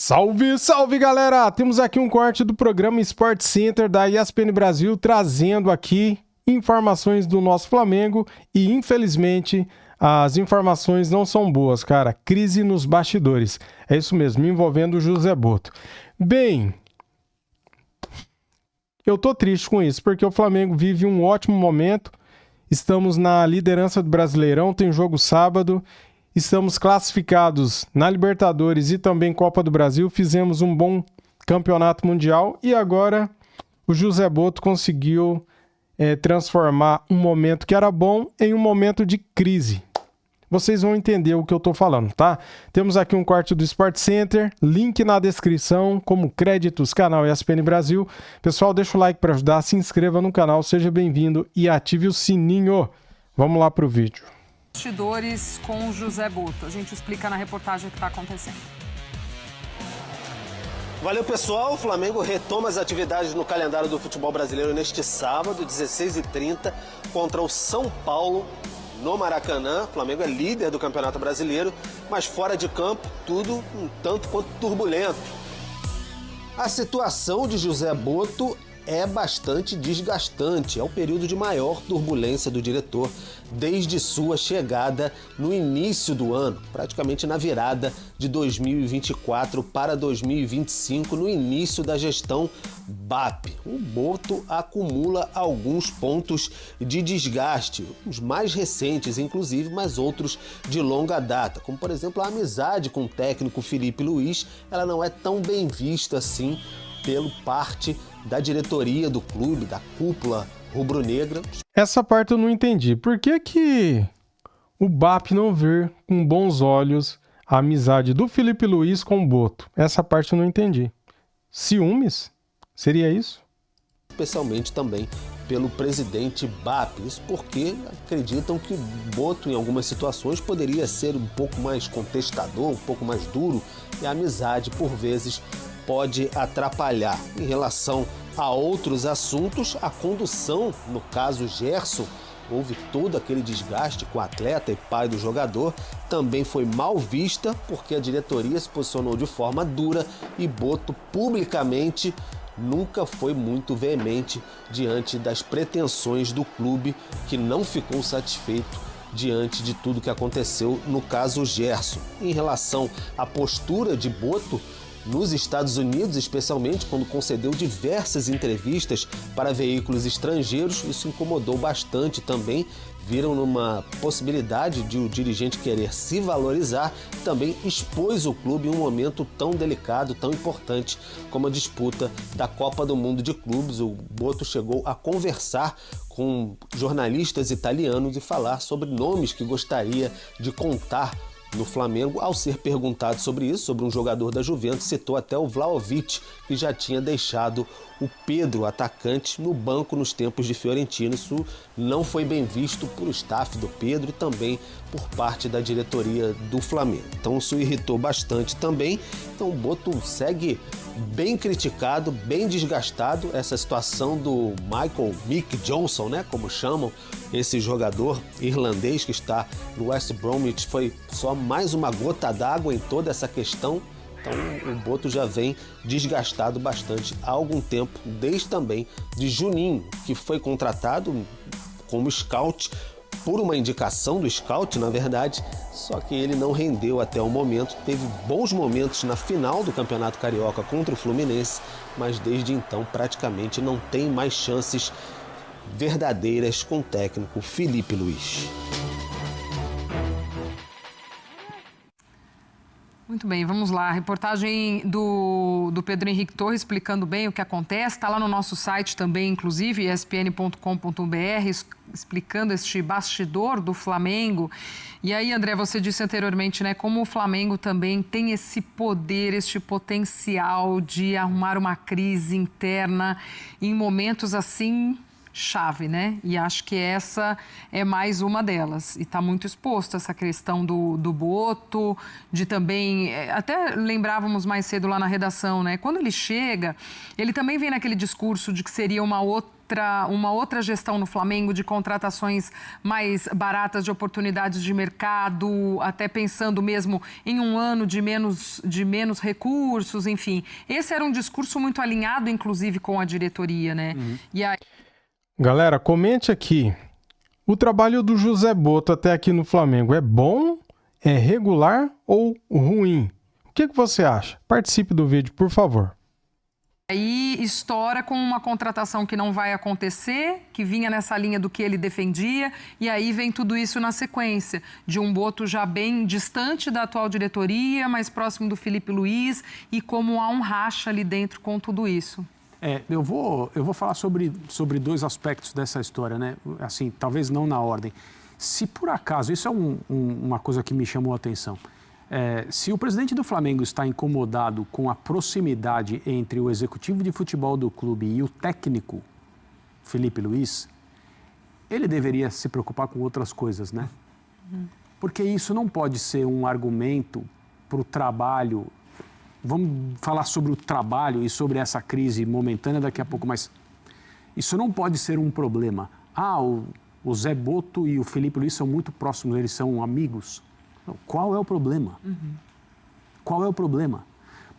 Salve, salve galera! Temos aqui um corte do programa Sport Center da ESPN Brasil trazendo aqui informações do nosso Flamengo e infelizmente as informações não são boas, cara. Crise nos bastidores. É isso mesmo, envolvendo o José Botto. Bem, eu tô triste com isso porque o Flamengo vive um ótimo momento. Estamos na liderança do Brasileirão, tem jogo sábado. Estamos classificados na Libertadores e também Copa do Brasil. Fizemos um bom campeonato mundial e agora o José Botto conseguiu transformar um momento que era bom em um momento de crise. Vocês vão entender o que eu estou falando, tá? Temos aqui um corte do Sport Center, link na descrição, como créditos, canal ESPN Brasil. Pessoal, deixa o like para ajudar, se inscreva no canal, seja bem-vindo e ative o sininho. Vamos lá para o vídeo. Bastidores com o José Botto. A gente explica na reportagem o que está acontecendo. Valeu, pessoal. O Flamengo retoma as atividades no calendário do futebol brasileiro neste sábado, 16h30, contra o São Paulo, no Maracanã. O Flamengo é líder do Campeonato Brasileiro, mas fora de campo, tudo um tanto quanto turbulento. A situação de José Botto é bastante desgastante. É o período de maior turbulência do diretor desde sua chegada no início do ano, praticamente na virada de 2024 para 2025, no início da gestão BAP. O Botto acumula alguns pontos de desgaste, os mais recentes inclusive, mas outros de longa data, como por exemplo a amizade com o técnico Felipe Luiz. Ela não é tão bem vista assim pelo parte da diretoria do clube, da cúpula rubro-negra. Essa parte eu não entendi. Por que o BAP não vê com bons olhos a amizade do Felipe Luiz com o Botto? Essa parte eu não entendi. Ciúmes? Seria isso? Especialmente também pelo presidente BAP. Isso porque acreditam que o Botto, em algumas situações, poderia ser um pouco mais contestador, um pouco mais duro, e a amizade, por vezes, pode atrapalhar. Em relação a outros assuntos, a condução, no caso Gerson, houve todo aquele desgaste com o atleta e pai do jogador, também foi mal vista porque a diretoria se posicionou de forma dura e Botto publicamente nunca foi muito veemente diante das pretensões do clube, que não ficou satisfeito diante de tudo que aconteceu no caso Gerson. Em relação à postura de Botto nos Estados Unidos, especialmente quando concedeu diversas entrevistas para veículos estrangeiros, isso incomodou bastante também. Viram numa possibilidade de o dirigente querer se valorizar, também expôs o clube em um momento tão delicado, tão importante como a disputa da Copa do Mundo de Clubes. O Botto chegou a conversar com jornalistas italianos e falar sobre nomes que gostaria de contar no Flamengo. Ao ser perguntado sobre isso, sobre um jogador da Juventus, citou até o Vlahovic, que já tinha deixado o Pedro, atacante, no banco nos tempos de Fiorentina. Isso não foi bem visto por staff do Pedro e também por parte da diretoria do Flamengo. Então isso irritou bastante também. Então o Botto segue bem criticado, bem desgastado. Essa situação do Mick Johnson, né, como chamam esse jogador irlandês que está no West Bromwich, foi só mais uma gota d'água em toda essa questão. Então o Botto já vem desgastado bastante há algum tempo, desde também de Juninho, que foi contratado como scout por uma indicação do scout, na verdade, só que ele não rendeu até o momento. Teve bons momentos na final do Campeonato Carioca contra o Fluminense, mas desde então praticamente não tem mais chances verdadeiras com o técnico Felipe Luiz. Muito bem, vamos lá. A reportagem do Pedro Henrique Torres explicando bem o que acontece. Está lá no nosso site também, inclusive, espn.com.br, explicando este bastidor do Flamengo. E aí, André, você disse anteriormente, né, como o Flamengo também tem esse poder, este potencial de arrumar uma crise interna em momentos assim chave, né? E acho que essa é mais uma delas. E está muito exposto essa questão do Botto, de também... Até lembrávamos mais cedo lá na redação, né? Quando ele chega, ele também vem naquele discurso de que seria uma outra uma outra gestão no Flamengo de contratações mais baratas, de oportunidades de mercado, até pensando mesmo em um ano de menos recursos, enfim. Esse era um discurso muito alinhado, inclusive, com a diretoria, né? E aí... Galera, comente aqui. O trabalho do José Botto até aqui no Flamengo é bom, é regular ou ruim? O que você acha? Participe do vídeo, por favor. Aí estoura com uma contratação que não vai acontecer, que vinha nessa linha do que ele defendia, e aí vem tudo isso na sequência, de um Botto já bem distante da atual diretoria, mais próximo do Felipe Luiz, e como há um racha ali dentro com tudo isso. Eu vou falar sobre dois aspectos dessa história, né? Assim, talvez não na ordem. Se por acaso, isso é uma coisa que me chamou a atenção, se o presidente do Flamengo está incomodado com a proximidade entre o executivo de futebol do clube e o técnico, Felipe Luiz, ele deveria se preocupar com outras coisas, né? Porque isso não pode ser um argumento para o trabalho. Vamos falar sobre o trabalho e sobre essa crise momentânea daqui a pouco, mas isso não pode ser um problema. O Zé Botto e o Felipe Luiz são muito próximos, eles são amigos. Qual é o problema? Qual é o problema?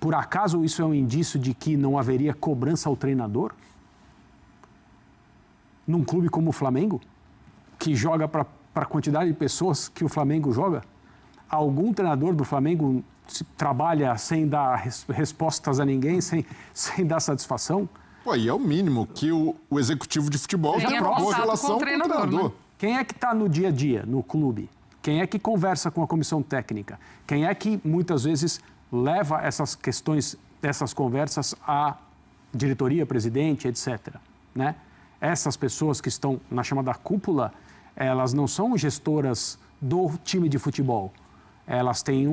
Por acaso isso é um indício de que não haveria cobrança ao treinador? Num clube como o Flamengo, que joga para a quantidade de pessoas que o Flamengo joga? Algum treinador do Flamengo trabalha sem dar respostas a ninguém, sem dar satisfação? Pô, e é o mínimo que o executivo de futebol tem uma boa relação com o treinador. Né? Quem é que está no dia a dia, no clube? Quem é que conversa com a comissão técnica? Quem é que, muitas vezes, leva essas questões, essas conversas à diretoria, presidente, etc. Né? Essas pessoas que estão na chamada cúpula, elas não são gestoras do time de futebol. Elas têm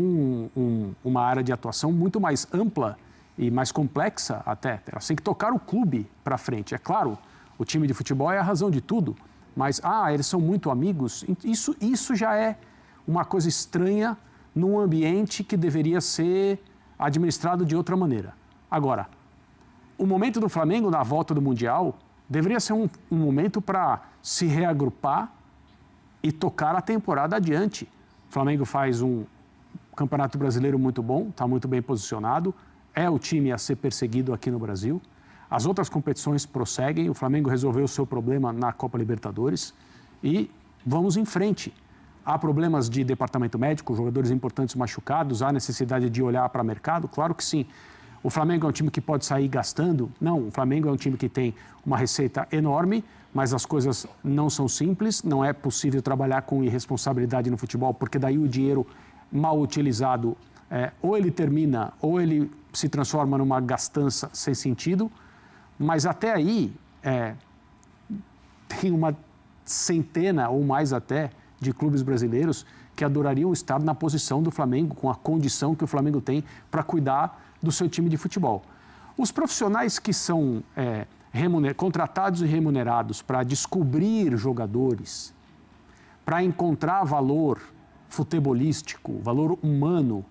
uma área de atuação muito mais ampla e mais complexa até. Elas têm que tocar o clube para frente. É claro, o time de futebol é a razão de tudo, mas, eles são muito amigos. Isso já é uma coisa estranha num ambiente que deveria ser administrado de outra maneira. Agora, o momento do Flamengo na volta do Mundial deveria ser um momento para se reagrupar e tocar a temporada adiante. O Flamengo faz um campeonato brasileiro muito bom, está muito bem posicionado, é o time a ser perseguido aqui no Brasil. As outras competições prosseguem, o Flamengo resolveu o seu problema na Copa Libertadores e vamos em frente. Há problemas de departamento médico, jogadores importantes machucados, há necessidade de olhar para o mercado? Claro que sim. O Flamengo é um time que pode sair gastando? Não, o Flamengo é um time que tem uma receita enorme, mas as coisas não são simples, não é possível trabalhar com irresponsabilidade no futebol, porque daí o dinheiro mal utilizado, ou ele termina, ou ele se transforma numa gastança sem sentido, mas até aí tem uma centena ou mais até de clubes brasileiros que adorariam estar na posição do Flamengo, com a condição que o Flamengo tem para cuidar do seu time de futebol. Os profissionais que são contratados e remunerados para descobrir jogadores, para encontrar valor futebolístico, valor humano,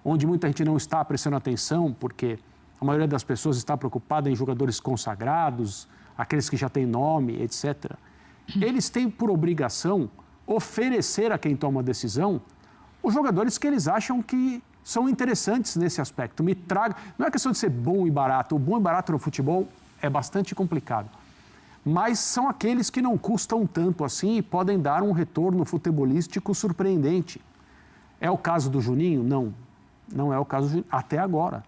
onde muita gente não está prestando atenção, porque a maioria das pessoas está preocupada em jogadores consagrados, aqueles que já têm nome, etc. Eles têm por obrigação oferecer a quem toma a decisão os jogadores que eles acham que são interessantes nesse aspecto. Não é questão de ser bom e barato. O bom e barato no futebol é bastante complicado. Mas são aqueles que não custam tanto assim e podem dar um retorno futebolístico surpreendente. É o caso do Juninho? Não. Não é o caso do Juninho, até agora.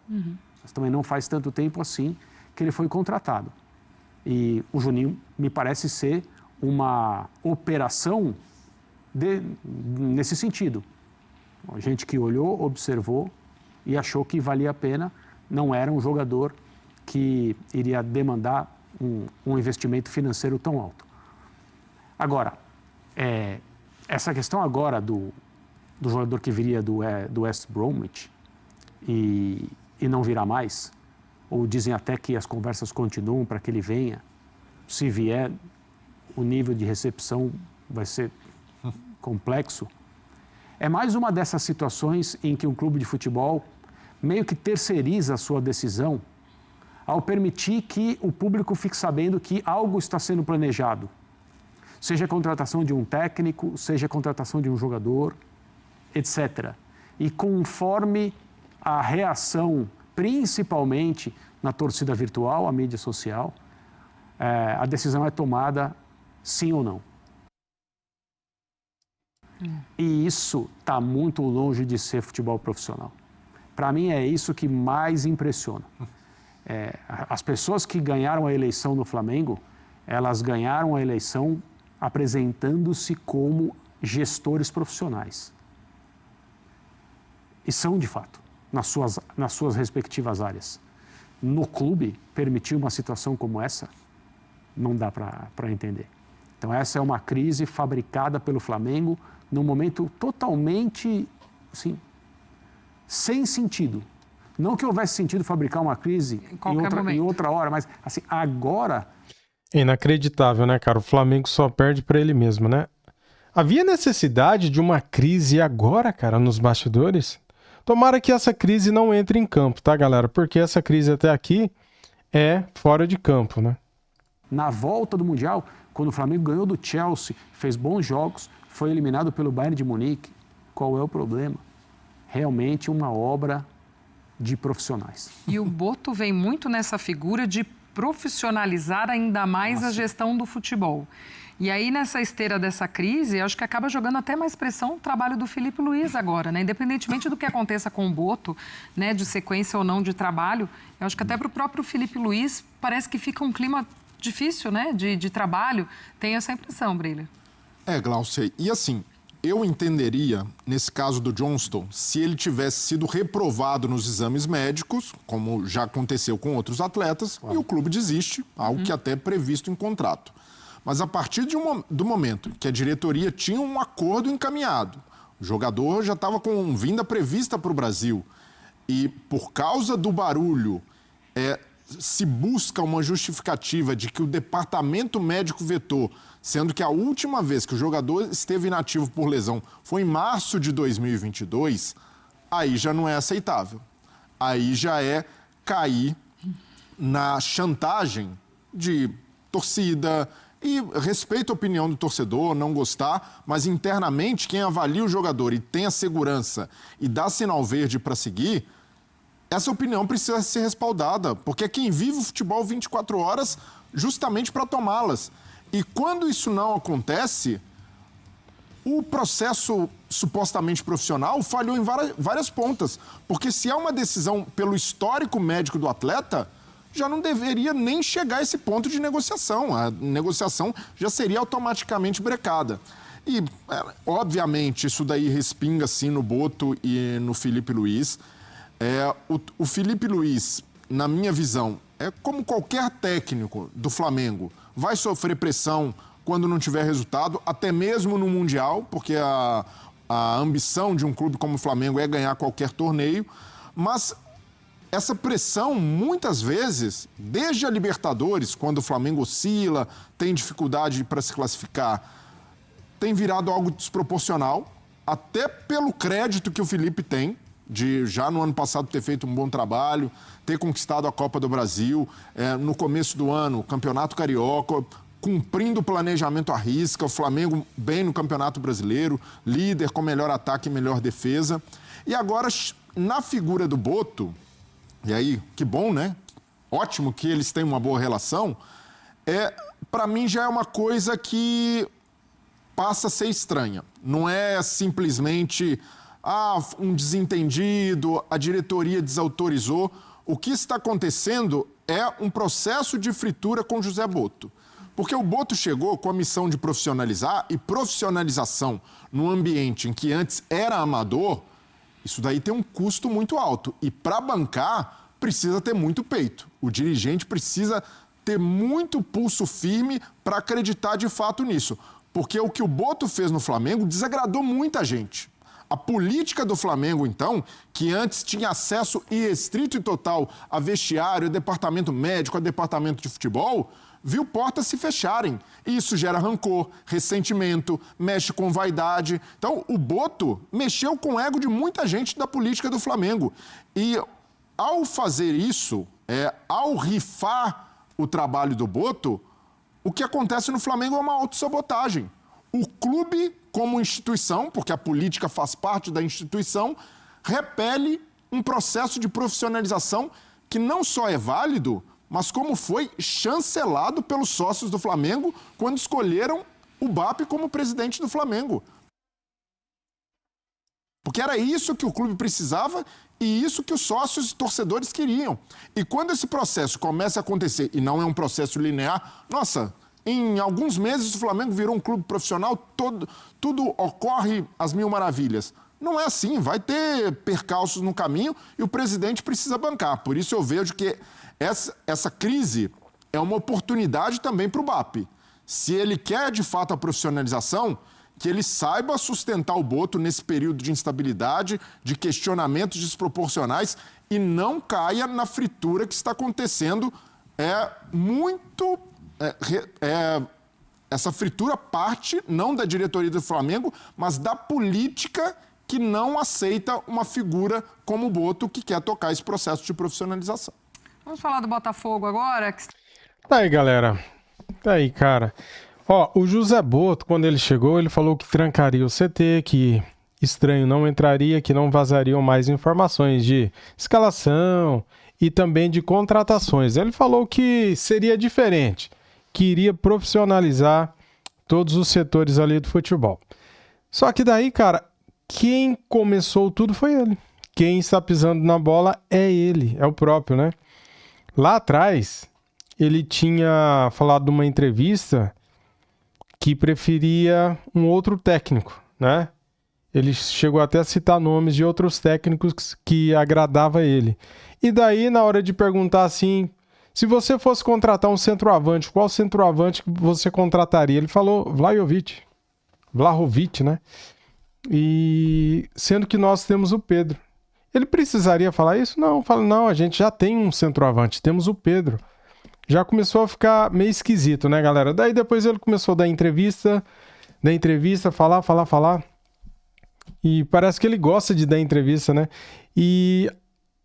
Mas também não faz tanto tempo assim que ele foi contratado. E o Juninho me parece ser uma operação nesse sentido. A gente que olhou, observou e achou que valia a pena, não era um jogador que iria demandar um investimento financeiro tão alto. Agora, essa questão agora do jogador que viria do West Bromwich e não virá mais, ou dizem até que as conversas continuam para que ele venha, se vier, o nível de recepção vai ser complexo. É mais uma dessas situações em que um clube de futebol meio que terceiriza a sua decisão ao permitir que o público fique sabendo que algo está sendo planejado. Seja a contratação de um técnico, seja a contratação de um jogador, etc. E conforme a reação, principalmente na torcida virtual, a mídia social, a decisão é tomada sim ou não. E isso está muito longe de ser futebol profissional. Para mim, é isso que mais impressiona. As pessoas que ganharam a eleição no Flamengo, elas ganharam a eleição apresentando-se como gestores profissionais. E são, de fato, nas suas respectivas áreas. No clube, permitir uma situação como essa, não dá para entender. Então, essa é uma crise fabricada pelo Flamengo num momento totalmente, assim, sem sentido. Não que houvesse sentido fabricar uma crise em outra hora, mas, assim, agora... É inacreditável, né, cara? O Flamengo só perde para ele mesmo, né? Havia necessidade de uma crise agora, cara, nos bastidores? Tomara que essa crise não entre em campo, tá, galera? Porque essa crise até aqui é fora de campo, né? Na volta do Mundial, quando o Flamengo ganhou do Chelsea, fez bons jogos, foi eliminado pelo Bayern de Munique, qual é o problema? Realmente uma obra de profissionais. E o Boto vem muito nessa figura de profissionalizar ainda mais a gestão do futebol. E aí, nessa esteira dessa crise, eu acho que acaba jogando até mais pressão o trabalho do Felipe Luiz agora, né? Independentemente do que aconteça com o Boto, né, de sequência ou não de trabalho, eu acho que até para o próprio Felipe Luiz parece que fica um clima difícil, né, de trabalho. Tenho essa impressão, Brilha. Glaucia, e assim, eu entenderia, nesse caso do Johnston, se ele tivesse sido reprovado nos exames médicos, como já aconteceu com outros atletas, e o clube desiste, algo que até é previsto em contrato. Mas a partir do momento que a diretoria tinha um acordo encaminhado, o jogador já estava com vinda prevista para o Brasil, e por causa do barulho, se busca uma justificativa de que o departamento médico vetou, sendo que a última vez que o jogador esteve inativo por lesão foi em março de 2022, aí já não é aceitável. Aí já é cair na chantagem de torcida, e respeito a opinião do torcedor, não gostar, mas internamente quem avalia o jogador e tem a segurança e dá sinal verde para seguir, essa opinião precisa ser respaldada, porque é quem vive o futebol 24 horas justamente para tomá-las. E quando isso não acontece, o processo supostamente profissional falhou em várias pontas. Porque se é uma decisão pelo histórico médico do atleta, já não deveria nem chegar a esse ponto de negociação. A negociação já seria automaticamente brecada. E, obviamente, isso daí respinga, sim, no Boto e no Felipe Luiz. O Felipe Luiz, na minha visão, como qualquer técnico do Flamengo, vai sofrer pressão quando não tiver resultado, até mesmo no Mundial, porque a ambição de um clube como o Flamengo é ganhar qualquer torneio, mas essa pressão, muitas vezes, desde a Libertadores, quando o Flamengo oscila, tem dificuldade para se classificar, tem virado algo desproporcional, até pelo crédito que o Felipe tem, de já no ano passado ter feito um bom trabalho, ter conquistado a Copa do Brasil, no começo do ano, o Campeonato Carioca, cumprindo o planejamento à risca, o Flamengo bem no Campeonato Brasileiro, líder com melhor ataque e melhor defesa. E agora, na figura do Boto, e aí, que bom, né? Ótimo que eles têm uma boa relação, para mim já é uma coisa que passa a ser estranha. Não é simplesmente... um desentendido, a diretoria desautorizou. O que está acontecendo é um processo de fritura com José Boto. Porque o Boto chegou com a missão de profissionalizar, e profissionalização num ambiente em que antes era amador, isso daí tem um custo muito alto. E para bancar, precisa ter muito peito. O dirigente precisa ter muito pulso firme para acreditar de fato nisso. Porque o que o Boto fez no Flamengo desagradou muita gente. A política do Flamengo, então, que antes tinha acesso irrestrito e total a vestiário, a departamento médico, a departamento de futebol, viu portas se fecharem. E isso gera rancor, ressentimento, mexe com vaidade. Então, o Boto mexeu com o ego de muita gente da política do Flamengo. E, ao fazer isso, ao rifar o trabalho do Boto, o que acontece no Flamengo é uma autossabotagem. O clube, como instituição, porque a política faz parte da instituição, repele um processo de profissionalização que não só é válido, mas como foi chancelado pelos sócios do Flamengo quando escolheram o BAP como presidente do Flamengo. Porque era isso que o clube precisava e isso que os sócios e torcedores queriam. E quando esse processo começa a acontecer, e não é um processo linear, nossa, em alguns meses o Flamengo virou um clube profissional, tudo ocorre às mil maravilhas. Não é assim, vai ter percalços no caminho e o presidente precisa bancar. Por isso eu vejo que essa crise é uma oportunidade também para o BAP. Se ele quer, de fato, a profissionalização, que ele saiba sustentar o Boto nesse período de instabilidade, de questionamentos desproporcionais e não caia na fritura que está acontecendo. Essa fritura parte não da diretoria do Flamengo, mas da política que não aceita uma figura como o Boto que quer tocar esse processo de profissionalização. Vamos falar do Botafogo agora? Tá aí, galera. Tá aí, cara. Ó, o José Boto, quando ele chegou, ele falou que trancaria o CT, que estranho não entraria, que não vazariam mais informações de escalação e também de contratações. Ele falou que seria diferente, que iria profissionalizar todos os setores ali do futebol. Só que daí, cara, quem começou tudo foi ele. Quem está pisando na bola é ele, é o próprio, né? Lá atrás, ele tinha falado numa entrevista que preferia um outro técnico, né? Ele chegou até a citar nomes de outros técnicos que agradava ele. E daí, na hora de perguntar assim, se você fosse contratar um centroavante, qual centroavante você contrataria? Ele falou Vlahovic, né? E sendo que nós temos o Pedro. Ele precisaria falar isso? Não, fala, não, a gente já tem um centroavante, temos o Pedro. Já começou a ficar meio esquisito, né, galera? Daí depois ele começou a dar entrevista, falar. E parece que ele gosta de dar entrevista, né? E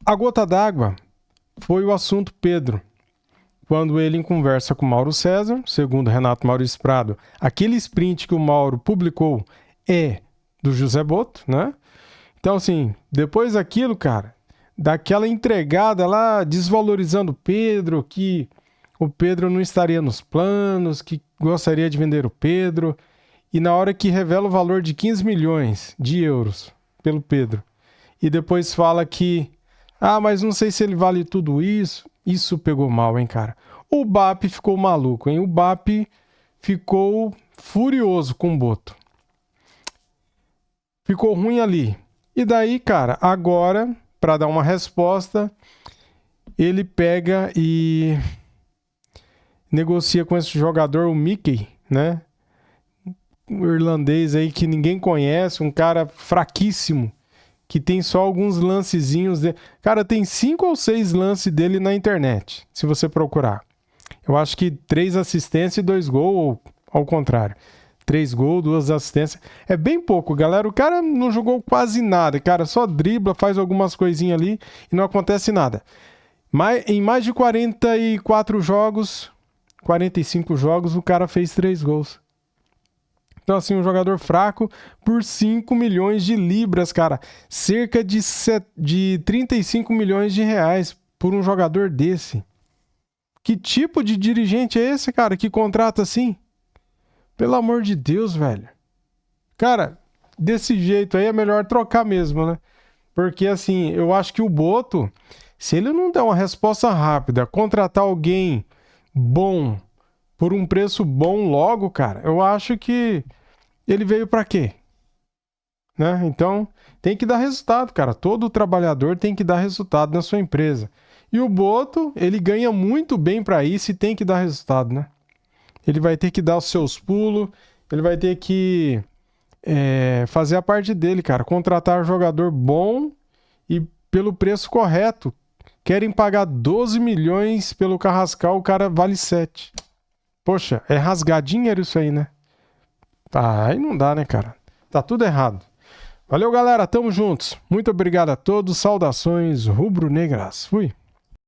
a gota d'água foi o assunto Pedro. Quando ele, em conversa com o Mauro César, segundo Renato Maurício Prado, aquele sprint que o Mauro publicou é do José Boto, né? Então, assim, depois daquilo, cara, daquela entregada lá, desvalorizando o Pedro, que o Pedro não estaria nos planos, que gostaria de vender o Pedro, e na hora que revela o valor de 15 milhões de euros pelo Pedro, e depois fala que, mas não sei se ele vale tudo isso, isso pegou mal, hein, cara? O BAP ficou maluco, hein? O BAP ficou furioso com o Boto. Ficou ruim ali. E daí, cara, agora, para dar uma resposta, ele pega e negocia com esse jogador, o Mickey, né? Um irlandês aí que ninguém conhece, um cara fraquíssimo, que tem só alguns lancezinhos dele. Cara, tem 5 ou 6 lances dele na internet, se você procurar. Eu acho que 3 assistências e 2 gols, ou ao contrário. 3 gols, 2 assistências. É bem pouco, galera. O cara não jogou quase nada. Cara, só dribla, faz algumas coisinhas ali e não acontece nada. Em mais de 44 jogos, 45 jogos, o cara fez 3 gols. Então, assim, um jogador fraco por 5 milhões de libras, cara. Cerca de 35 milhões de reais por um jogador desse. Que tipo de dirigente é esse, cara, que contrata assim? Pelo amor de Deus, velho. Cara, desse jeito aí é melhor trocar mesmo, né? Porque, assim, eu acho que o Boto, se ele não der uma resposta rápida, contratar alguém bom por um preço bom logo, cara, eu acho que ele veio pra quê? Né? Então, tem que dar resultado, cara. Todo trabalhador tem que dar resultado na sua empresa. E o Boto, ele ganha muito bem pra isso e tem que dar resultado, né? Ele vai ter que dar os seus pulos, ele vai ter que fazer a parte dele, cara. Contratar um jogador bom e pelo preço correto. Querem pagar 12 milhões pelo Carrascal, o cara vale 7. Poxa, é rasgar dinheiro isso aí, né? Aí não dá, né, cara? Tá tudo errado. Valeu, galera. Tamo juntos. Muito obrigado a todos. Saudações rubro-negras. Fui.